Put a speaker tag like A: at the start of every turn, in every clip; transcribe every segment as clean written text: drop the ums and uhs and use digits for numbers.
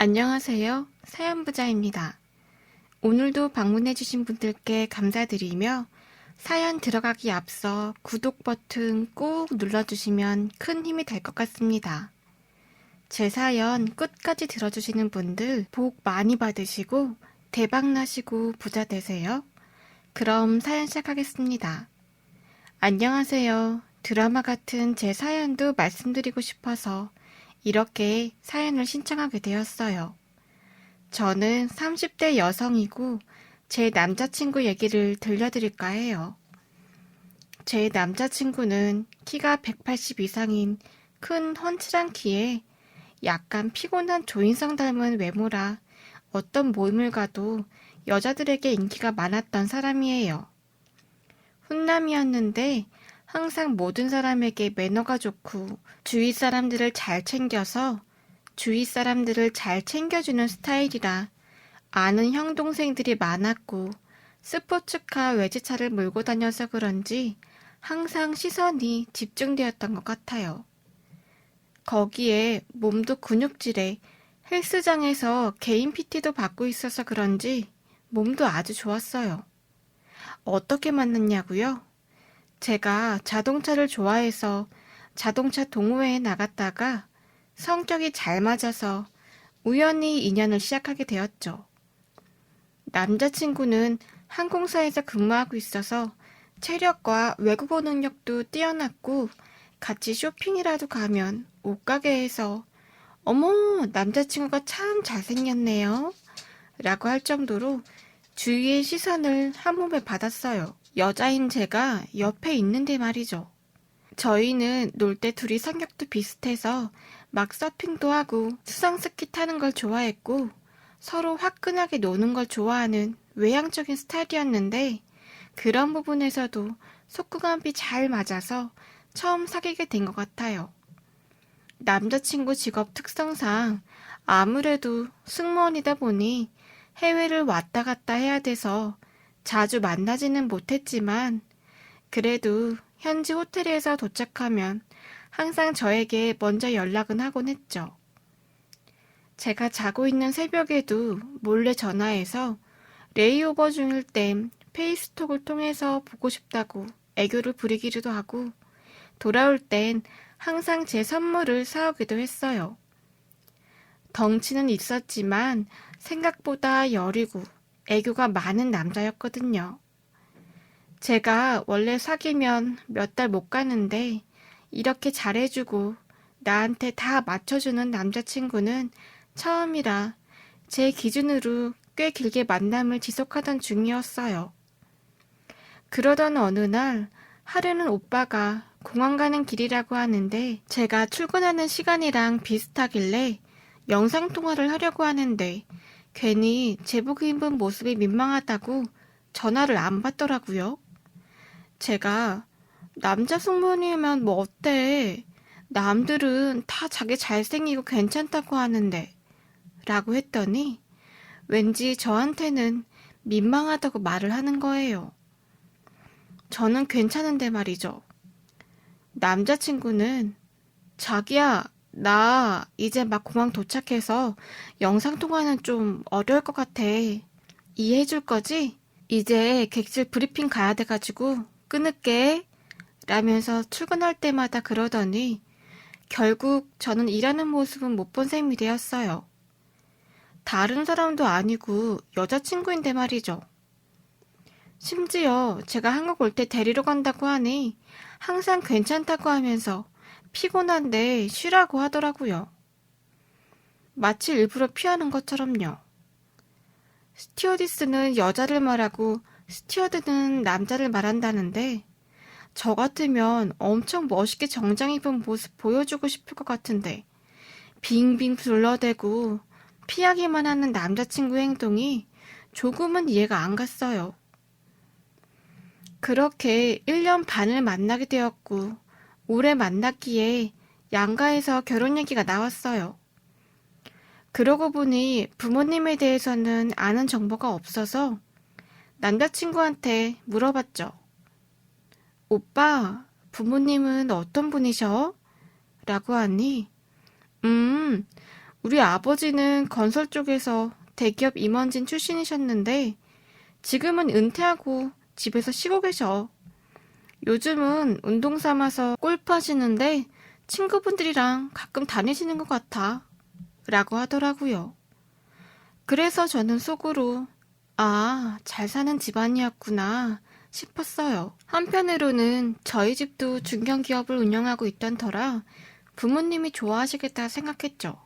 A: 안녕하세요. 사연부자입니다. 오늘도 방문해주신 분들께 감사드리며 사연 들어가기 앞서 구독 버튼 꾹 눌러주시면 큰 힘이 될 것 같습니다. 제 사연 끝까지 들어주시는 분들 복 많이 받으시고 대박나시고 부자 되세요. 그럼 사연 시작하겠습니다. 안녕하세요. 드라마 같은 제 사연도 말씀드리고 싶어서 이렇게 사연을 신청하게 되었어요. 저는 30대 여성이고 제 남자친구 얘기를 들려드릴까 해요. 제 남자친구는 키가 180 이상인 큰 훤칠한 키에 약간 피곤한 조인성 닮은 외모라 어떤 모임을 가도 여자들에게 인기가 많았던 사람이에요. 훈남이었는데 항상 모든 사람에게 매너가 좋고 주위 사람들을 잘 챙겨서 주위 사람들을 잘 챙겨주는 스타일이라 아는 형 동생들이 많았고 스포츠카 외제차를 몰고 다녀서 그런지 항상 시선이 집중되었던 것 같아요. 거기에 몸도 근육질에 헬스장에서 개인 PT도 받고 있어서 그런지 몸도 아주 좋았어요. 어떻게 만났냐고요? 제가 자동차를 좋아해서 자동차 동호회에 나갔다가 성격이 잘 맞아서 우연히 인연을 시작하게 되었죠. 남자친구는 항공사에서 근무하고 있어서 체력과 외국어 능력도 뛰어났고 같이 쇼핑이라도 가면 옷가게에서 어머, 남자친구가 참 잘생겼네요. 라고 할 정도로 주위의 시선을 한 몸에 받았어요. 여자인 제가 옆에 있는데 말이죠. 저희는 놀 때 둘이 성격도 비슷해서 막 서핑도 하고 수상 스키 타는 걸 좋아했고 서로 화끈하게 노는 걸 좋아하는 외향적인 스타일이었는데 그런 부분에서도 속궁합이 잘 맞아서 처음 사귀게 된 것 같아요. 남자친구 직업 특성상 아무래도 승무원이다 보니 해외를 왔다 갔다 해야 돼서 자주 만나지는 못했지만 그래도 현지 호텔에서 도착하면 항상 저에게 먼저 연락은 하곤 했죠. 제가 자고 있는 새벽에도 몰래 전화해서 레이오버 중일 땐 페이스톡을 통해서 보고 싶다고 애교를 부리기도 하고 돌아올 땐 항상 제 선물을 사오기도 했어요. 덩치는 있었지만 생각보다 여리고 애교가 많은 남자였거든요. 제가 원래 사귀면 몇 달 못 가는데 이렇게 잘해주고 나한테 다 맞춰주는 남자친구는 처음이라 제 기준으로 꽤 길게 만남을 지속하던 중이었어요. 그러던 어느 날 하루는 오빠가 공항 가는 길이라고 하는데 제가 출근하는 시간이랑 비슷하길래 영상통화를 하려고 하는데 괜히 제복 입은 모습이 민망하다고 전화를 안 받더라고요. 제가 남자 승무원이면 뭐 어때? 남들은 다 자기 잘생기고 괜찮다고 하는데 라고 했더니 왠지 저한테는 민망하다고 말을 하는 거예요. 저는 괜찮은데 말이죠. 남자친구는 자기야, 나 이제 막 공항 도착해서 영상통화는 좀 어려울 것 같아. 이해해줄 거지? 이제 객실 브리핑 가야 돼가지고 끊을게. 라면서 출근할 때마다 그러더니 결국 저는 일하는 모습은 못 본 셈이 되었어요. 다른 사람도 아니고 여자친구인데 말이죠. 심지어 제가 한국 올 때 데리러 간다고 하니 항상 괜찮다고 하면서 피곤한데 쉬라고 하더라고요. 마치 일부러 피하는 것처럼요. 스튜어디스는 여자를 말하고 스튜어드는 남자를 말한다는데 저 같으면 엄청 멋있게 정장 입은 모습 보여주고 싶을 것 같은데 빙빙 둘러대고 피하기만 하는 남자친구 행동이 조금은 이해가 안 갔어요. 그렇게 1년 반을 만나게 되었고 오래 만났기에 양가에서 결혼 얘기가 나왔어요. 그러고 보니 부모님에 대해서는 아는 정보가 없어서 남자친구한테 물어봤죠. 오빠, 부모님은 어떤 분이셔? 라고 하니, 우리 아버지는 건설 쪽에서 대기업 임원진 출신이셨는데 지금은 은퇴하고 집에서 쉬고 계셔. 요즘은 운동 삼아서 골프 하시는데 친구분들이랑 가끔 다니시는 것 같아. 라고 하더라고요. 그래서 저는 속으로 아, 잘 사는 집안이었구나 싶었어요. 한편으로는 저희 집도 중견기업을 운영하고 있던 터라 부모님이 좋아하시겠다 생각했죠.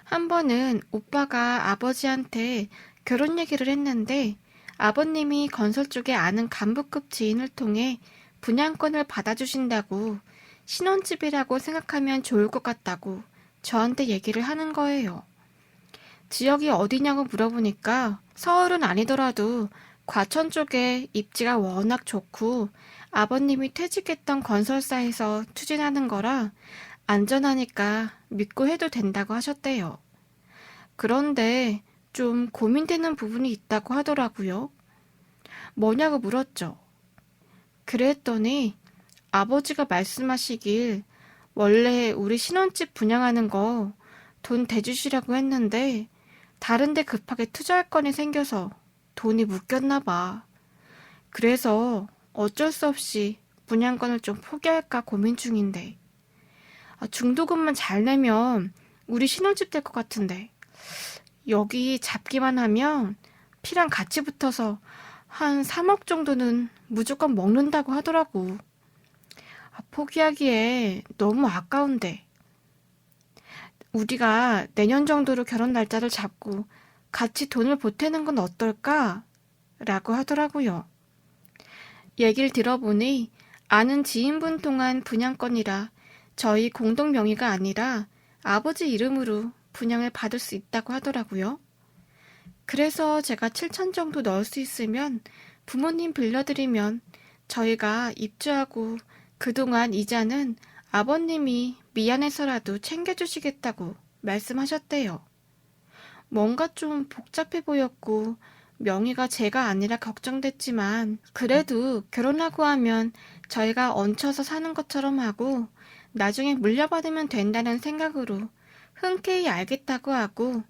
A: 한 번은 오빠가 아버지한테 결혼 얘기를 했는데 아버님이 건설 쪽에 아는 간부급 지인을 통해 분양권을 받아주신다고 신혼집이라고 생각하면 좋을 것 같다고 저한테 얘기를 하는 거예요. 지역이 어디냐고 물어보니까 서울은 아니더라도 과천 쪽에 입지가 워낙 좋고 아버님이 퇴직했던 건설사에서 추진하는 거라 안전하니까 믿고 해도 된다고 하셨대요. 그런데 좀 고민되는 부분이 있다고 하더라고요. 뭐냐고 물었죠. 그랬더니 아버지가 말씀하시길 원래 우리 신혼집 분양하는 거 돈 대주시라고 했는데 다른 데 급하게 투자할 건이 생겨서 돈이 묶였나 봐. 그래서 어쩔 수 없이 분양권을 좀 포기할까 고민 중인데 중도금만 잘 내면 우리 신혼집 될 것 같은데 여기 잡기만 하면 피랑 같이 붙어서 한 3억 정도는 무조건 먹는다고 하더라고. 포기하기에 너무 아까운데. 우리가 내년 정도로 결혼 날짜를 잡고 같이 돈을 보태는 건 어떨까? 라고 하더라고요. 얘기를 들어보니 아는 지인분 통한 분양권이라 저희 공동 명의가 아니라 아버지 이름으로 분양을 받을 수 있다고 하더라고요. 그래서 제가 7천 정도 넣을 수 있으면 부모님 빌려드리면 저희가 입주하고 그동안 이자는 아버님이 미안해서라도 챙겨주시겠다고 말씀하셨대요. 뭔가 좀 복잡해 보였고 명의가 제가 아니라 걱정됐지만 그래도 결혼하고 하면 저희가 얹혀서 사는 것처럼 하고 나중에 물려받으면 된다는 생각으로 흔쾌히 알겠다고 하고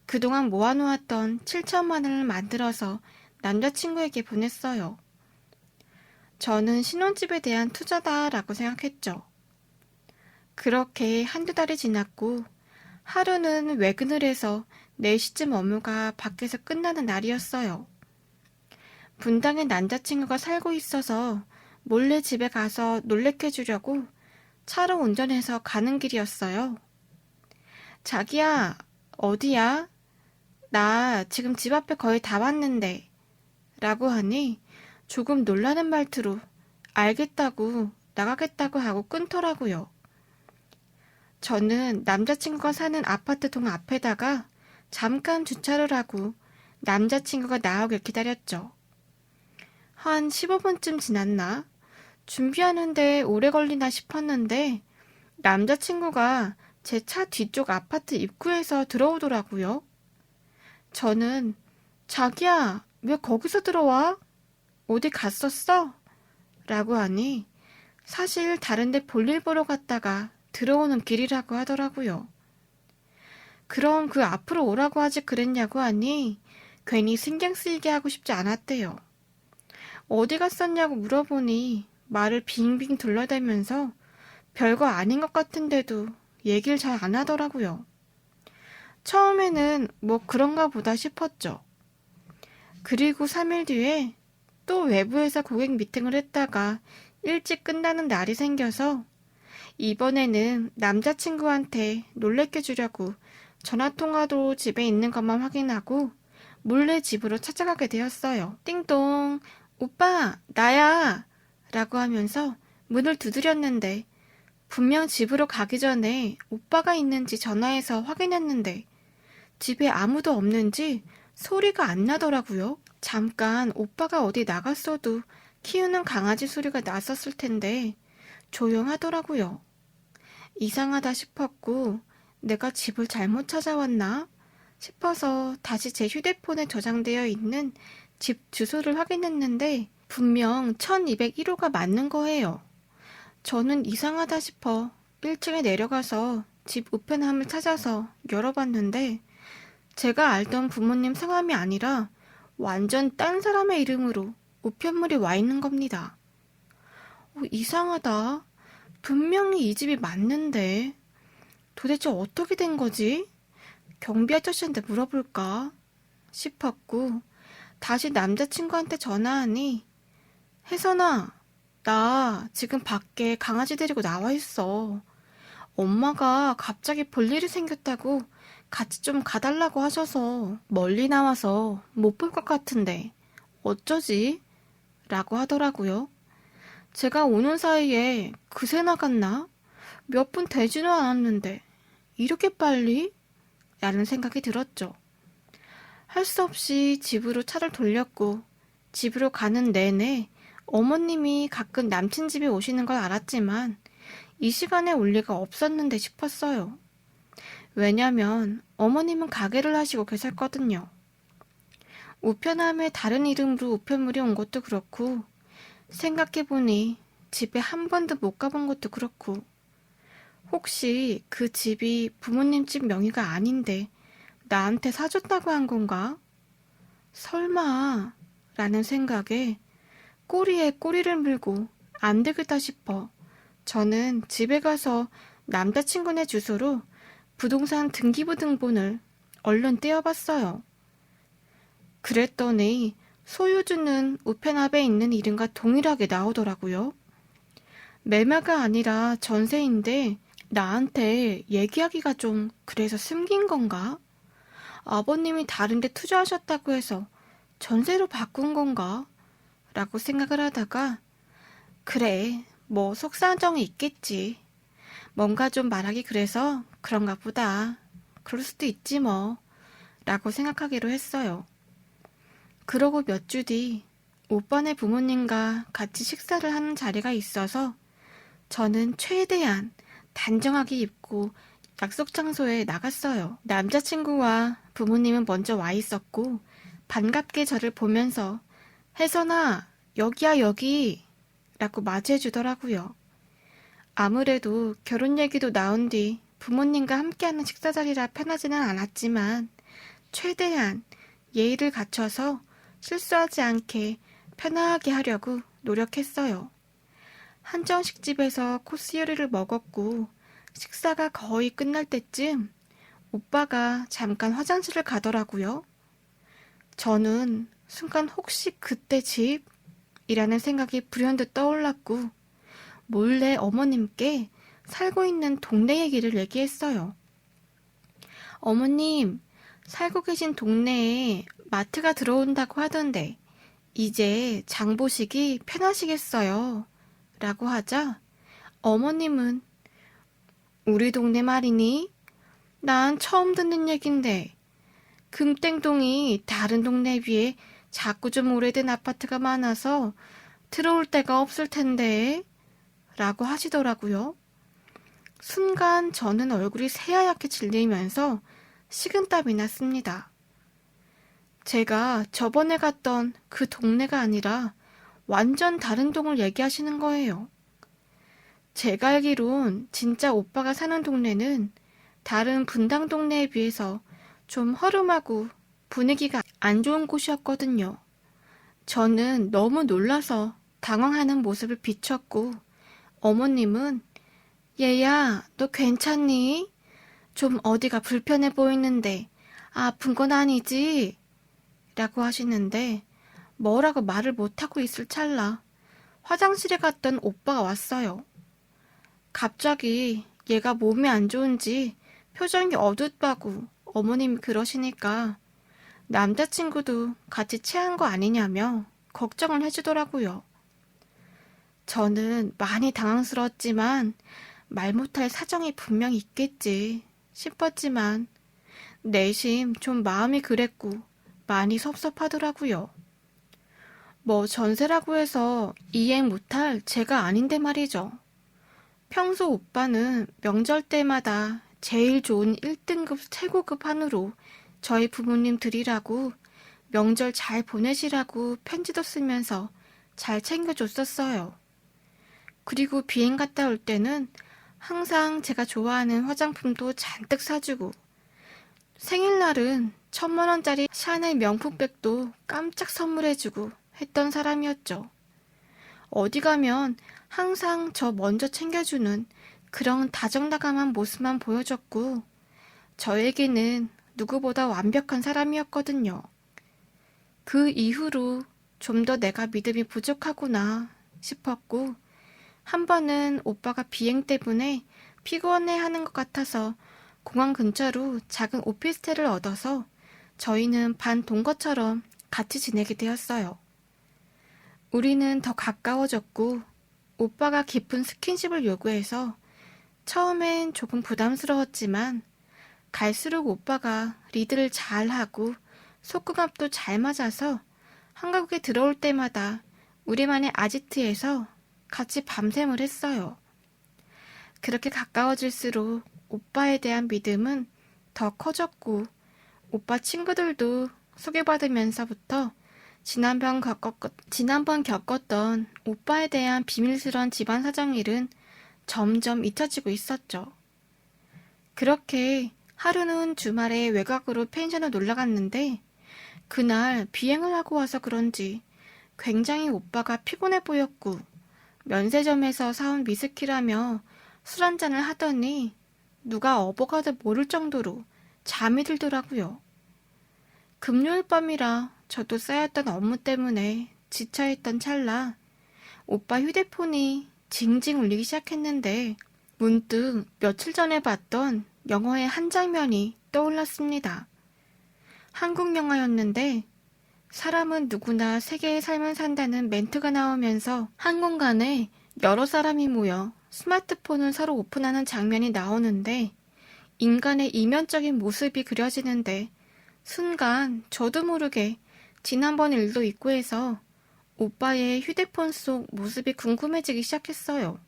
A: 그동안 모아놓았던 7천만 원을 만들어서 남자친구에게 보냈어요. 저는 신혼집에 대한 투자다라고 생각했죠. 그렇게 한두 달이 지났고 하루는 외근을 해서 4시쯤 업무가 밖에서 끝나는 날이었어요. 분당에 남자친구가 살고 있어서 몰래 집에 가서 놀래켜 주려고 차로 운전해서 가는 길이었어요. 자기야, 어디야? 나 지금 집 앞에 거의 다 왔는데 라고 하니 조금 놀라는 말투로 알겠다고 나가겠다고 하고 끊더라고요. 저는 남자친구가 사는 아파트 동 앞에다가 잠깐 주차를 하고 남자친구가 나오길 기다렸죠. 한 15분쯤 지났나? 준비하는데 오래 걸리나 싶었는데 남자친구가 제 차 뒤쪽 아파트 입구에서 들어오더라고요. 저는 자기야, 왜 거기서 들어와? 어디 갔었어? 라고 하니 사실 다른데 볼일 보러 갔다가 들어오는 길이라고 하더라고요. 그럼 그 앞으로 오라고 하지 그랬냐고 하니 괜히 신경 쓰이게 하고 싶지 않았대요. 어디 갔었냐고 물어보니 말을 빙빙 둘러대면서 별거 아닌 것 같은데도 얘기를 잘 안 하더라고요. 처음에는 뭐 그런가 보다 싶었죠. 그리고 3일 뒤에 또 외부에서 고객 미팅을 했다가 일찍 끝나는 날이 생겨서 이번에는 남자친구한테 놀래켜 주려고 전화통화도 집에 있는 것만 확인하고 몰래 집으로 찾아가게 되었어요. 띵동, 오빠, 나야! 라고 하면서 문을 두드렸는데 분명 집으로 가기 전에 오빠가 있는지 전화해서 확인했는데 집에 아무도 없는지 소리가 안 나더라고요. 잠깐 오빠가 어디 나갔어도 키우는 강아지 소리가 났었을 텐데 조용하더라고요. 이상하다 싶었고 내가 집을 잘못 찾아왔나 싶어서 다시 제 휴대폰에 저장되어 있는 집 주소를 확인했는데 분명 1201호가 맞는 거예요. 저는 이상하다 싶어 1층에 내려가서 집 우편함을 찾아서 열어봤는데 제가 알던 부모님 성함이 아니라 완전 딴 사람의 이름으로 우편물이 와 있는 겁니다. 이상하다. 분명히 이 집이 맞는데 도대체 어떻게 된 거지? 경비 아저씨한테 물어볼까 싶었고 다시 남자친구한테 전화하니 혜선아, 나 지금 밖에 강아지 데리고 나와 있어. 엄마가 갑자기 볼 일이 생겼다고 같이 좀 가달라고 하셔서 멀리 나와서 못 볼 것 같은데 어쩌지? 라고 하더라고요. 제가 오는 사이에 그새 나갔나? 몇 분 되지도 않았는데 이렇게 빨리? 라는 생각이 들었죠. 할 수 없이 집으로 차를 돌렸고 집으로 가는 내내 어머님이 가끔 남친 집에 오시는 걸 알았지만 이 시간에 올 리가 없었는데 싶었어요. 왜냐면 어머님은 가게를 하시고 계셨거든요. 우편함에 다른 이름으로 우편물이 온 것도 그렇고 생각해보니 집에 한 번도 못 가본 것도 그렇고 혹시 그 집이 부모님 집 명의가 아닌데 나한테 사줬다고 한 건가? 설마 라는 생각에 꼬리에 꼬리를 물고 안 되겠다 싶어 저는 집에 가서 남자친구네 주소로 부동산 등기부등본을 얼른 떼어봤어요. 그랬더니 소유주는 우편함에 있는 이름과 동일하게 나오더라고요. 매매가 아니라 전세인데 나한테 얘기하기가 좀 그래서 숨긴 건가? 아버님이 다른 데 투자하셨다고 해서 전세로 바꾼 건가? 라고 생각을 하다가 그래, 뭐 속사정이 있겠지. 뭔가 좀 말하기 그래서 그런가 보다. 그럴 수도 있지 뭐. 라고 생각하기로 했어요. 그러고 몇 주 뒤 오빠네 부모님과 같이 식사를 하는 자리가 있어서 저는 최대한 단정하게 입고 약속 장소에 나갔어요. 남자친구와 부모님은 먼저 와 있었고 반갑게 저를 보면서 혜선아, 여기야 여기 라고 맞이해 주더라고요. 아무래도 결혼 얘기도 나온 뒤 부모님과 함께하는 식사 자리라 편하지는 않았지만 최대한 예의를 갖춰서 실수하지 않게 편하게 하려고 노력했어요. 한정식집에서 코스 요리를 먹었고 식사가 거의 끝날 때쯤 오빠가 잠깐 화장실을 가더라고요. 저는 순간 혹시 그때 집이라는 생각이 불현듯 떠올랐고 몰래 어머님께 살고 있는 동네 얘기를 얘기했어요. 어머님, 살고 계신 동네에 마트가 들어온다고 하던데 이제 장 보시기 편하시겠어요? 라고 하자 어머님은 우리 동네 말이니? 난 처음 듣는 얘긴데 금땡동이 다른 동네에 비해 자꾸 좀 오래된 아파트가 많아서 들어올 데가 없을 텐데 라고 하시더라고요. 순간 저는 얼굴이 새하얗게 질리면서 식은땀이 났습니다. 제가 저번에 갔던 그 동네가 아니라 완전 다른 동을 얘기하시는 거예요. 제가 알기론 진짜 오빠가 사는 동네는 다른 분당 동네에 비해서 좀 허름하고 분위기가 안 좋은 곳이었거든요. 저는 너무 놀라서 당황하는 모습을 비췄고 어머님은 얘야, 너 괜찮니? 좀 어디가 불편해 보이는데 아픈 건 아니지? 라고 하시는데 뭐라고 말을 못하고 있을 찰나 화장실에 갔던 오빠가 왔어요. 갑자기 얘가 몸이 안 좋은지 표정이 어둡다고 어머님이 그러시니까 남자친구도 같이 체한 거 아니냐며 걱정을 해주더라고요. 저는 많이 당황스러웠지만 말 못할 사정이 분명히 있겠지 싶었지만 내심 좀 마음이 그랬고 많이 섭섭하더라고요. 뭐 전세라고 해서 이해 못할 제가 아닌데 말이죠. 평소 오빠는 명절 때마다 제일 좋은 1등급 최고급 한우로 저희 부모님 드리라고 명절 잘 보내시라고 편지도 쓰면서 잘 챙겨줬었어요. 그리고 비행 갔다 올 때는 항상 제가 좋아하는 화장품도 잔뜩 사주고, 생일날은 1,000만 원짜리 샤넬 명품백도 깜짝 선물해주고 했던 사람이었죠. 어디 가면 항상 저 먼저 챙겨주는 그런 다정다감한 모습만 보여줬고, 저에게는 누구보다 완벽한 사람이었거든요. 그 이후로 좀 더 내가 믿음이 부족하구나 싶었고, 한 번은 오빠가 비행 때문에 피곤해하는 것 같아서 공항 근처로 작은 오피스텔을 얻어서 저희는 반 동거처럼 같이 지내게 되었어요. 우리는 더 가까워졌고, 오빠가 깊은 스킨십을 요구해서 처음엔 조금 부담스러웠지만 갈수록 오빠가 리드를 잘하고 속궁합도 잘 맞아서 한국에 들어올 때마다 우리만의 아지트에서 같이 밤샘을 했어요. 그렇게 가까워질수록 오빠에 대한 믿음은 더 커졌고, 오빠 친구들도 소개받으면서부터 지난번 겪었던 오빠에 대한 비밀스러운 집안 사정일은 점점 잊혀지고 있었죠. 그렇게 하루는 주말에 외곽으로 펜션을 놀러 갔는데, 그날 비행을 하고 와서 그런지 굉장히 오빠가 피곤해 보였고, 면세점에서 사온 위스키라며 술 한잔을 하더니 누가 업어가도 모를 정도로 잠이 들더라고요. 금요일 밤이라 저도 쌓였던 업무 때문에 지쳐있던 찰나 오빠 휴대폰이 징징 울리기 시작했는데, 문득 며칠 전에 봤던 영화의 한 장면이 떠올랐습니다. 한국 영화였는데 사람은 누구나 세계의 삶을 산다는 멘트가 나오면서 한 공간에 여러 사람이 모여 스마트폰을 서로 오픈하는 장면이 나오는데, 인간의 이면적인 모습이 그려지는데 순간 저도 모르게 지난번 일도 있고 해서 오빠의 휴대폰 속 모습이 궁금해지기 시작했어요.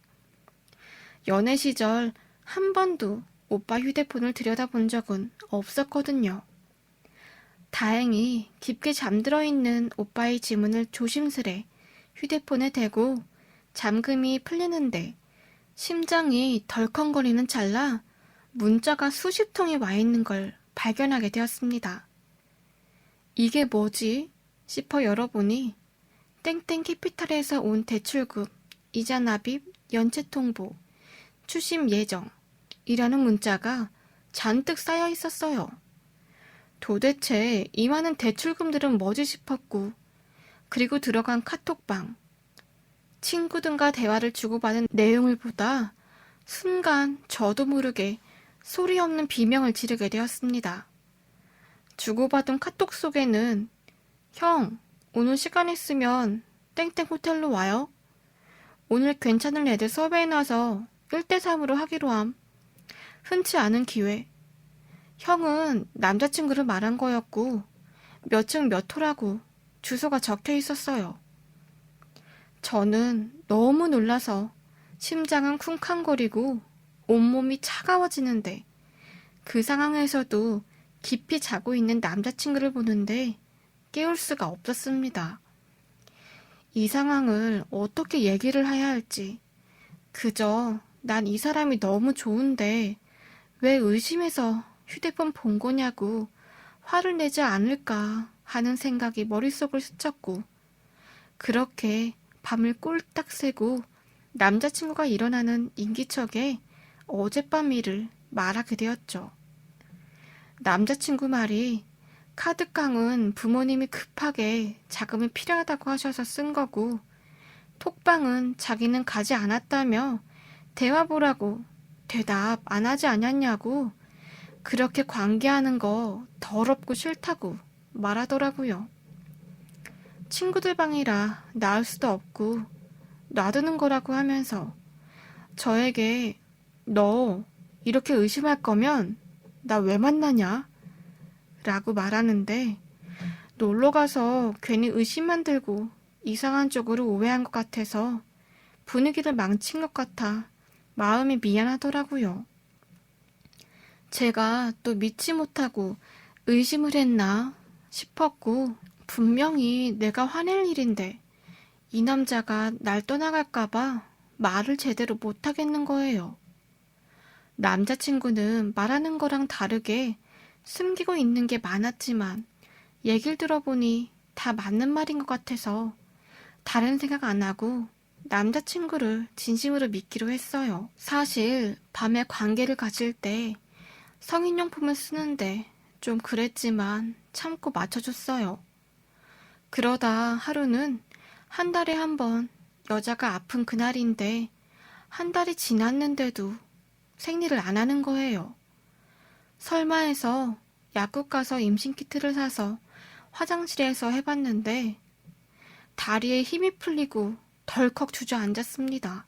A: 연애 시절 한 번도 오빠 휴대폰을 들여다본 적은 없었거든요. 다행히 깊게 잠들어 있는 오빠의 지문을 조심스레 휴대폰에 대고 잠금이 풀리는데, 심장이 덜컹거리는 찰나 문자가 수십 통이 와 있는 걸 발견하게 되었습니다. 이게 뭐지? 싶어 열어보니 땡땡 캐피탈에서 온 대출금, 이자 납입, 연체 통보, 추심 예정이라는 문자가 잔뜩 쌓여 있었어요. 도대체 이 많은 대출금들은 뭐지 싶었고, 그리고 들어간 카톡방, 친구들과 대화를 주고받은 내용을 보다 순간 저도 모르게 소리 없는 비명을 지르게 되었습니다. 주고받은 카톡 속에는 형, 오늘 시간 있으면 땡땡 호텔로 와요. 오늘 괜찮은 애들 섭외해놔서 1대3으로 하기로 함. 흔치 않은 기회. 형은 남자친구를 말한 거였고 몇 층 몇 호라고 주소가 적혀 있었어요. 저는 너무 놀라서 심장은 쿵쾅거리고 온몸이 차가워지는데, 그 상황에서도 깊이 자고 있는 남자친구를 보는데 깨울 수가 없었습니다. 이 상황을 어떻게 얘기를 해야 할지, 그저 난 이 사람이 너무 좋은데 왜 의심해서 휴대폰 본 거냐고 화를 내지 않을까 하는 생각이 머릿속을 스쳤고, 그렇게 밤을 꼴딱 새고 남자친구가 일어나는 인기척에 어젯밤 일을 말하게 되었죠. 남자친구 말이 카드깡은 부모님이 급하게 자금이 필요하다고 하셔서 쓴 거고, 톡방은 자기는 가지 않았다며 대화 보라고 대답 안 하지 않았냐고 그렇게 관계하는 거 더럽고 싫다고 말하더라고요. 친구들 방이라 나을 수도 없고 놔두는 거라고 하면서 저에게 너 이렇게 의심할 거면 나 왜 만나냐? 라고 말하는데, 놀러가서 괜히 의심만 들고 이상한 쪽으로 오해한 것 같아서 분위기를 망친 것 같아 마음이 미안하더라고요. 제가 또 믿지 못하고 의심을 했나 싶었고, 분명히 내가 화낼 일인데 이 남자가 날 떠나갈까봐 말을 제대로 못하겠는 거예요. 남자친구는 말하는 거랑 다르게 숨기고 있는 게 많았지만 얘기를 들어보니 다 맞는 말인 것 같아서 다른 생각 안 하고 남자친구를 진심으로 믿기로 했어요. 사실 밤에 관계를 가질 때 성인용품을 쓰는데 좀 그랬지만 참고 맞춰줬어요. 그러다 하루는 한 달에 한 번 여자가 아픈 그날인데 한 달이 지났는데도 생리를 안 하는 거예요. 설마 해서 약국 가서 임신 키트를 사서 화장실에서 해봤는데 다리에 힘이 풀리고 덜컥 주저앉았습니다.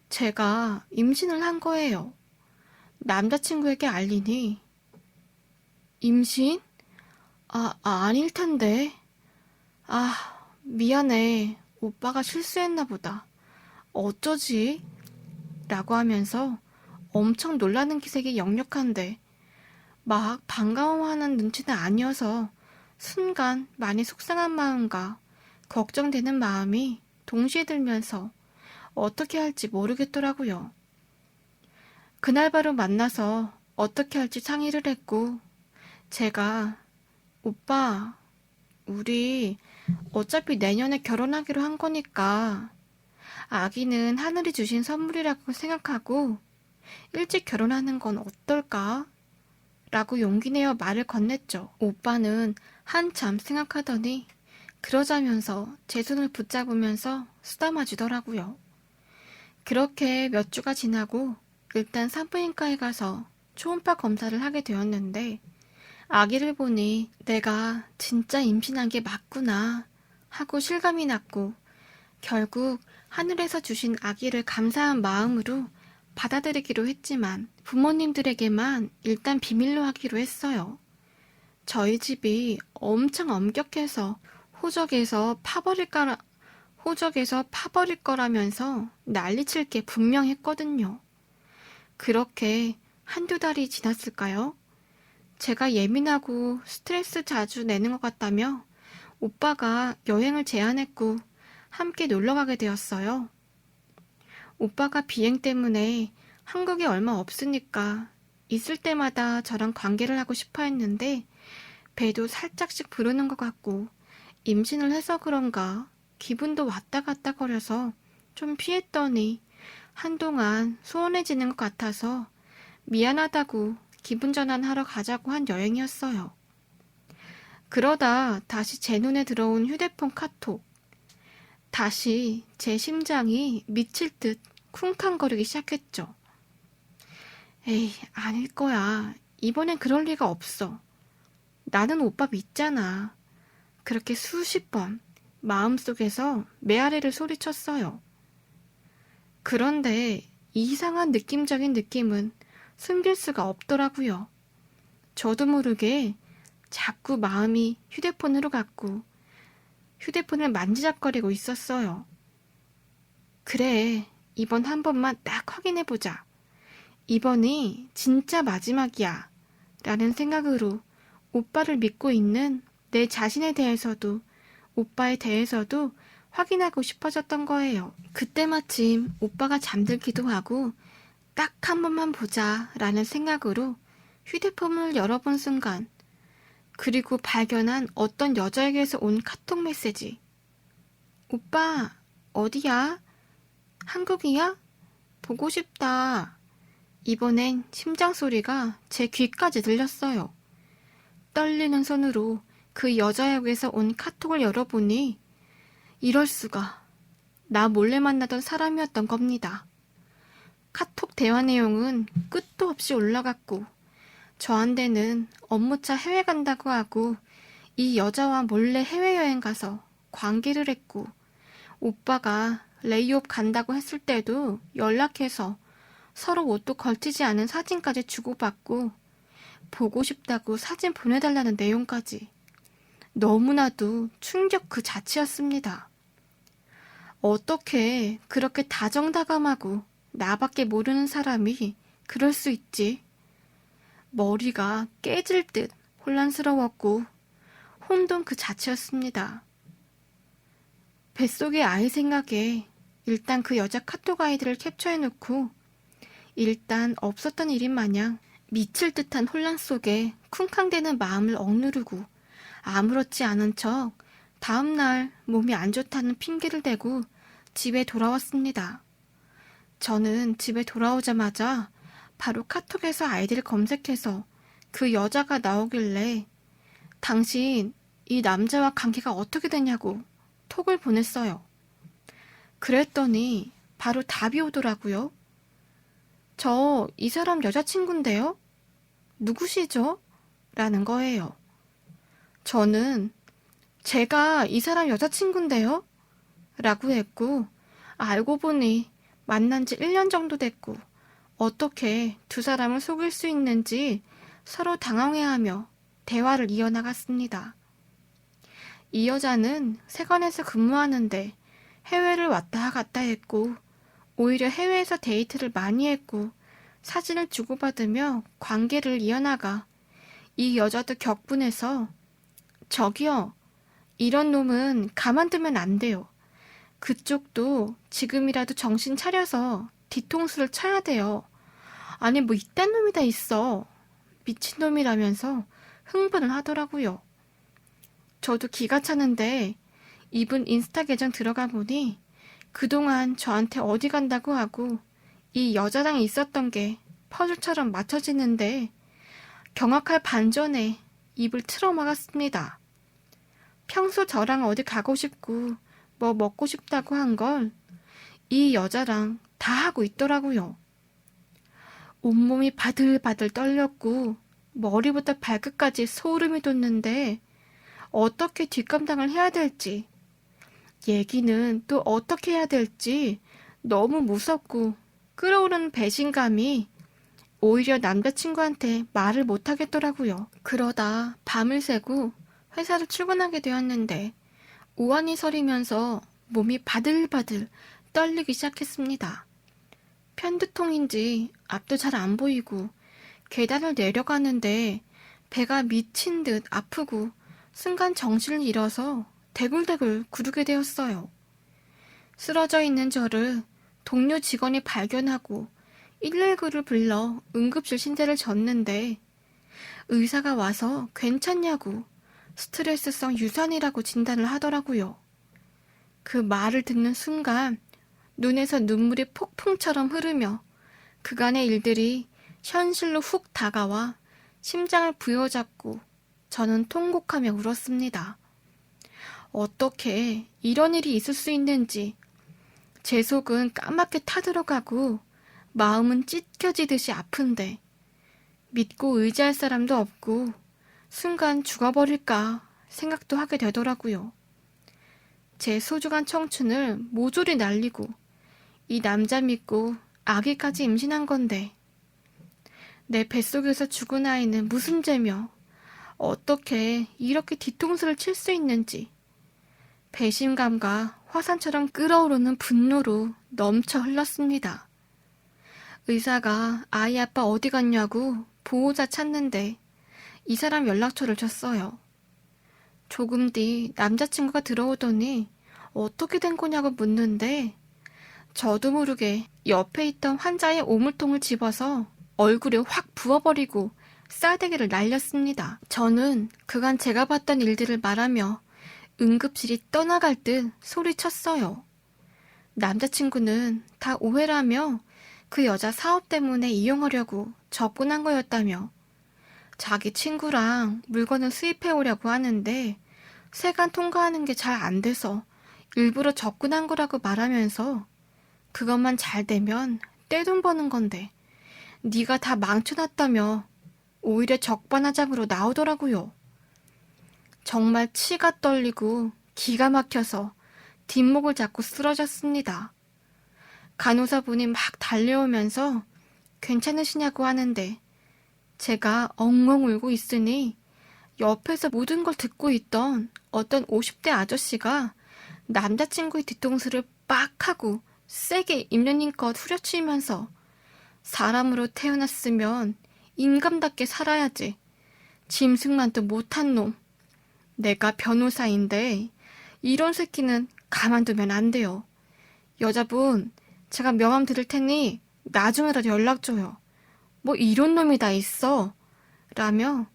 A: 제가 임신을 한 거예요. 남자친구에게 알리니 임신? 아닐 텐데. 미안해. 오빠가 실수했나 보다. 어쩌지? 라고 하면서 엄청 놀라는 기색이 역력한데 막 반가워하는 눈치는 아니어서 순간 많이 속상한 마음과 걱정되는 마음이 동시에 들면서 어떻게 할지 모르겠더라고요. 그날 바로 만나서 어떻게 할지 상의를 했고 제가 오빠, 우리 어차피 내년에 결혼하기로 한 거니까 아기는 하늘이 주신 선물이라고 생각하고 일찍 결혼하는 건 어떨까? 라고 용기 내어 말을 건넸죠. 오빠는 한참 생각하더니 그러자면서 제 손을 붙잡으면서 쓰다마 주더라고요. 그렇게 몇 주가 지나고 일단 산부인과에 가서 초음파 검사를 하게 되었는데 아기를 보니 내가 진짜 임신한 게 맞구나 하고 실감이 났고 결국 하늘에서 주신 아기를 감사한 마음으로 받아들이기로 했지만 부모님들에게만 일단 비밀로 하기로 했어요. 저희 집이 엄청 엄격해서 호적에서 파버릴 거라면서 난리칠 게 분명했거든요. 그렇게 한두 달이 지났을까요? 제가 예민하고 스트레스 자주 내는 것 같다며 오빠가 여행을 제안했고 함께 놀러 가게 되었어요. 오빠가 비행 때문에 한국에 얼마 없으니까 있을 때마다 저랑 관계를 하고 싶어 했는데 배도 살짝씩 부르는 것 같고 임신을 해서 그런가 기분도 왔다 갔다 거려서 좀 피했더니 한동안 소원해지는 것 같아서 미안하다고 기분 전환하러 가자고 한 여행이었어요. 그러다 다시 제 눈에 들어온 휴대폰 카톡. 다시 제 심장이 미칠 듯 쿵쾅거리기 시작했죠. 에이, 아닐 거야. 이번엔 그럴 리가 없어. 나는 오빠 믿잖아. 그렇게 수십 번 마음속에서 메아리를 소리쳤어요. 그런데 이상한 느낌적인 느낌은 숨길 수가 없더라고요. 저도 모르게 자꾸 마음이 휴대폰으로 갔고 휴대폰을 만지작거리고 있었어요. 그래, 이번 한 번만 딱 확인해보자. 이번이 진짜 마지막이야. 라는 생각으로 오빠를 믿고 있는 내 자신에 대해서도 오빠에 대해서도 확인하고 싶어졌던 거예요. 그때 마침 오빠가 잠들기도 하고 딱 한 번만 보자 라는 생각으로 휴대폰을 열어본 순간 그리고 발견한 어떤 여자에게서 온 카톡 메시지. 오빠, 어디야? 한국이야? 보고 싶다. 이번엔 심장 소리가 제 귀까지 들렸어요. 떨리는 손으로 그 여자에게서 온 카톡을 열어보니 이럴 수가. 나 몰래 만나던 사람이었던 겁니다. 카톡 대화 내용은 끝도 없이 올라갔고 저한테는 업무차 해외 간다고 하고 이 여자와 몰래 해외여행 가서 관계를 했고 오빠가 레이업 간다고 했을 때도 연락해서 서로 옷도 걸치지 않은 사진까지 주고받고 보고 싶다고 사진 보내달라는 내용까지 너무나도 충격 그 자체였습니다. 어떻게 그렇게 다정다감하고 나밖에 모르는 사람이 그럴 수 있지? 머리가 깨질 듯 혼란스러웠고 혼돈 그 자체였습니다. 뱃속의 아이 생각에 일단 그 여자 카톡 아이디를 캡처해놓고 일단 없었던 일인 마냥 미칠 듯한 혼란 속에 쿵쾅대는 마음을 억누르고 아무렇지 않은 척 다음날 몸이 안 좋다는 핑계를 대고 집에 돌아왔습니다. 저는 집에 돌아오자마자 바로 카톡에서 아이디를 검색해서 그 여자가 나오길래 당신 이 남자와 관계가 어떻게 되냐고 톡을 보냈어요. 그랬더니 바로 답이 오더라고요. 저 이 사람 여자친구인데요? 누구시죠? 라는 거예요. 저는 제가 이 사람 여자친구인데요? 라고 했고 알고 보니 만난 지 1년 정도 됐고 어떻게 두 사람을 속일 수 있는지 서로 당황해하며 대화를 이어나갔습니다. 이 여자는 세관에서 근무하는데 해외를 왔다 갔다 했고 오히려 해외에서 데이트를 많이 했고 사진을 주고받으며 관계를 이어나가 이 여자도 격분해서 저기요, 이런 놈은 가만두면 안 돼요. 그쪽도 지금이라도 정신 차려서 뒤통수를 쳐야 돼요. 아니 뭐 이딴 놈이 다 있어. 미친놈이라면서 흥분을 하더라고요. 저도 기가 차는데 이분 인스타 계정 들어가 보니 그동안 저한테 어디 간다고 하고 이 여자랑 있었던 게 퍼즐처럼 맞춰지는데 경악할 반전에 입을 틀어막았습니다. 평소 저랑 어디 가고 싶고 뭐 먹고 싶다고 한 걸 이 여자랑 다 하고 있더라고요. 온몸이 바들바들 떨렸고 머리부터 발끝까지 소름이 돋는데 어떻게 뒷감당을 해야 될지, 얘기는 또 어떻게 해야 될지 너무 무섭고 끓어오르는 배신감이 오히려 남자친구한테 말을 못하겠더라고요. 그러다 밤을 새고 회사를 출근하게 되었는데 우환이 서리면서 몸이 바들바들 떨리기 시작했습니다. 편두통인지 앞도 잘 안 보이고 계단을 내려가는데 배가 미친 듯 아프고 순간 정신을 잃어서 대굴대굴 구르게 되었어요. 쓰러져 있는 저를 동료 직원이 발견하고 119를 불러 응급실 신세를 졌는데 의사가 와서 괜찮냐고 스트레스성 유산이라고 진단을 하더라고요. 그 말을 듣는 순간 눈에서 눈물이 폭풍처럼 흐르며 그간의 일들이 현실로 훅 다가와 심장을 부여잡고 저는 통곡하며 울었습니다. 어떻게 이런 일이 있을 수 있는지 제 속은 까맣게 타들어가고 마음은 찢겨지듯이 아픈데 믿고 의지할 사람도 없고 순간 죽어버릴까 생각도 하게 되더라고요. 제 소중한 청춘을 모조리 날리고 이 남자 믿고 아기까지 임신한 건데 내 뱃속에서 죽은 아이는 무슨 죄며 어떻게 이렇게 뒤통수를 칠 수 있는지 배신감과 화산처럼 끓어오르는 분노로 넘쳐 흘렀습니다. 의사가 아이 아빠 어디 갔냐고 보호자 찾는데 이 사람 연락처를 줬어요. 조금 뒤 남자친구가 들어오더니 어떻게 된 거냐고 묻는데 저도 모르게 옆에 있던 환자의 오물통을 집어서 얼굴에 확 부어버리고 싸대기를 날렸습니다. 저는 그간 제가 봤던 일들을 말하며 응급실이 떠나갈 듯 소리쳤어요. 남자친구는 다 오해라며 그 여자 사업 때문에 이용하려고 접근한 거였다며 자기 친구랑 물건을 수입해 오려고 하는데 세관 통과하는 게 잘 안 돼서 일부러 접근한 거라고 말하면서 그것만 잘 되면 떼돈 버는 건데 네가 다 망쳐놨다며 오히려 적반하장으로 나오더라고요. 정말 치가 떨리고 기가 막혀서 뒷목을 잡고 쓰러졌습니다. 간호사분이 막 달려오면서 괜찮으시냐고 하는데 제가 엉엉 울고 있으니 옆에서 모든 걸 듣고 있던 어떤 50대 아저씨가 남자친구의 뒤통수를 빡 하고 세게 입냄님껏 후려치면서 사람으로 태어났으면 인간답게 살아야지. 짐승만도 못한 놈. 내가 변호사인데 이런 새끼는 가만두면 안 돼요. 여자분, 제가 명함 드릴 테니 나중에라도 연락 줘요. 뭐 이런 놈이 다 있어. 라며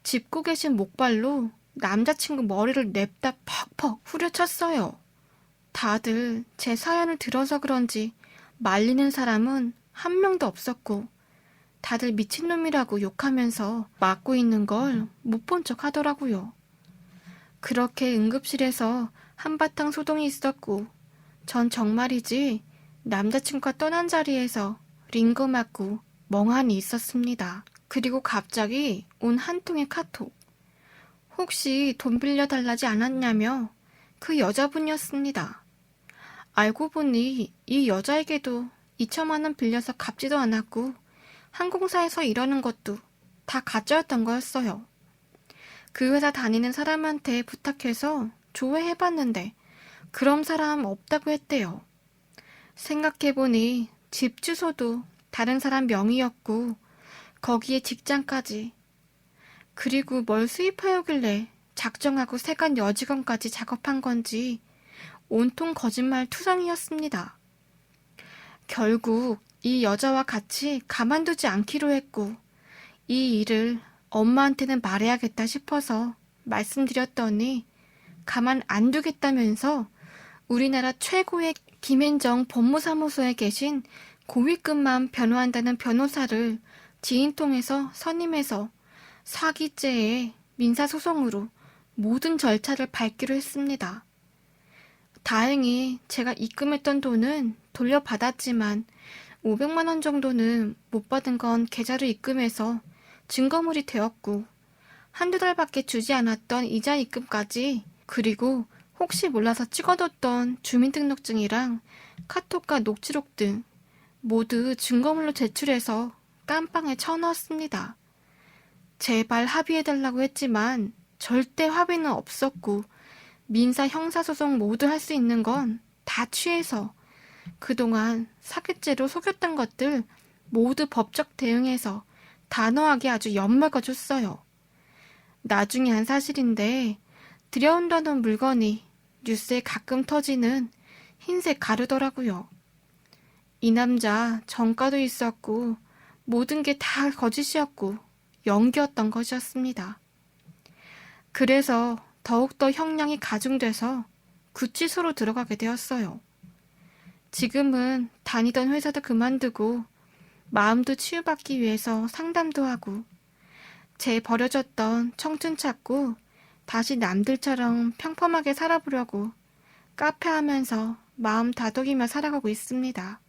A: 짚고 계신 목발로 남자친구 머리를 냅다 퍽퍽 후려쳤어요. 다들 제 사연을 들어서 그런지 말리는 사람은 한 명도 없었고 다들 미친놈이라고 욕하면서 맞고 있는 걸 못 본 척 하더라고요. 그렇게 응급실에서 한바탕 소동이 있었고 전 정말이지 남자친구가 떠난 자리에서 링거 맞고 멍하니 있었습니다. 그리고 갑자기 온 한 통의 카톡. 혹시 돈 빌려달라지 않았냐며 그 여자분이었습니다. 알고 보니 이 여자에게도 2천만 원 빌려서 갚지도 않았고 항공사에서 일하는 것도 다 가짜였던 거였어요. 그 회사 다니는 사람한테 부탁해서 조회해봤는데 그런 사람 없다고 했대요. 생각해보니 집 주소도 다른 사람 명의였고 거기에 직장까지. 그리고 뭘 수입하였길래 작정하고 세관 여직원까지 작업한 건지 온통 거짓말 투성이었습니다. 결국 이 여자와 같이 가만두지 않기로 했고 이 일을 엄마한테는 말해야겠다 싶어서 말씀드렸더니 가만 안 두겠다면서 우리나라 최고의 김앤정 법무사무소에 계신 고위급만 변호한다는 변호사를 지인 통해서 선임해서 사기죄의 민사소송으로 모든 절차를 밟기로 했습니다. 다행히 제가 입금했던 돈은 돌려받았지만 500만 원 정도는 못 받은 건 계좌로 입금해서 증거물이 되었고 한두 달밖에 주지 않았던 이자 입금까지 그리고 혹시 몰라서 찍어뒀던 주민등록증이랑 카톡과 녹취록 등 모두 증거물로 제출해서 깜빵에 쳐넣었습니다. 제발 합의해달라고 했지만 절대 합의는 없었고 민사 형사소송 모두 할 수 있는 건 다 취해서 그동안 사기죄로 속였던 것들 모두 법적 대응해서 단호하게 아주 엿먹어줬어요. 나중에 한 사실인데 들여온다는 물건이 뉴스에 가끔 터지는 흰색 가루더라고요. 이 남자 전과도 있었고 모든 게 다 거짓이었고 연기였던 것이었습니다. 그래서 더욱더 형량이 가중돼서 구치소로 들어가게 되었어요. 지금은 다니던 회사도 그만두고 마음도 치유받기 위해서 상담도 하고 제 버려졌던 청춘 찾고 다시 남들처럼 평범하게 살아보려고 카페 하면서 마음 다독이며 살아가고 있습니다.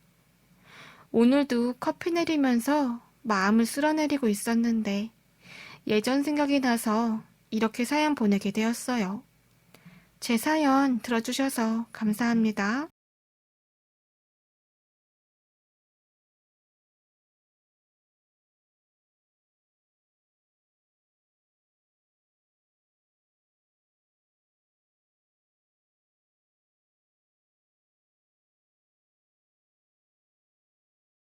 A: 오늘도 커피 내리면서 마음을 쓸어내리고 있었는데 예전 생각이 나서 이렇게 사연 보내게 되었어요. 제 사연 들어주셔서 감사합니다.